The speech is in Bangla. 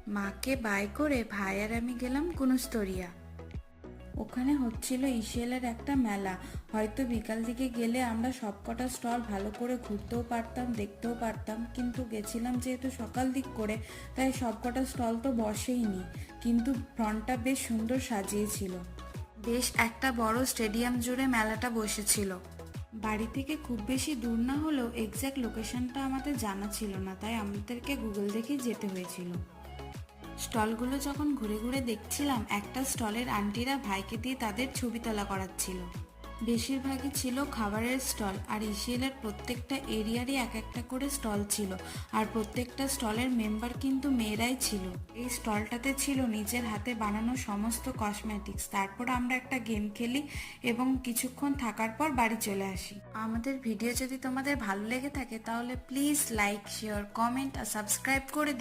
মাকে বাই করে ভাই আর আমি গেলাম কুনুস্তরিয়া। ওখানে হচ্ছিল ইসিএলের একটা মেলা। হয়তো বিকাল দিকে গেলে আমরা সবকটা স্টল ভালো করে ঘুরতেও পারতাম, দেখতেও পারতাম, কিন্তু গেছিলাম যেহেতু সকাল দিক করে, তাই সবকটা স্টল তো বসেইনি। কিন্তু ফ্রন্টটা বেশ সুন্দর সাজিয়েছিল। বেশ একটা বড় স্টেডিয়াম জুড়ে মেলাটা বসেছিল। বাড়ি থেকে খুব বেশি দূর না হলেও এক্স্যাক্ট লোকেশনটা আমাদের জানা ছিল না, তাই আমাদেরকে গুগল দেখেই যেতে হয়েছিল। স্টলগুলো যখন ঘুরে ঘুরে দেখছিলাম, একটা স্টলের আন্টিরা ভাইকে দিয়ে তাদের ছবি তোলা করাচ্ছিল। বেশিরভাগই ছিল খাবারের স্টল, আর ইসিএলের প্রত্যেকটা এরিয়ারই এক একটা করে স্টল ছিল, আর প্রত্যেকটা স্টলের মেম্বার কিন্তু মেয়েরাই ছিল। এই স্টলটাতে ছিল নিজের হাতে বানানো সমস্ত কসমেটিক্স। তারপর আমরা একটা গেম খেলি এবং কিছুক্ষণ থাকার পর বাড়ি চলে আসি। আমাদের ভিডিও যদি তোমাদের ভালো লেগে থাকে তাহলে প্লিজ লাইক, শেয়ার, কমেন্ট আর সাবস্ক্রাইব করে দিও।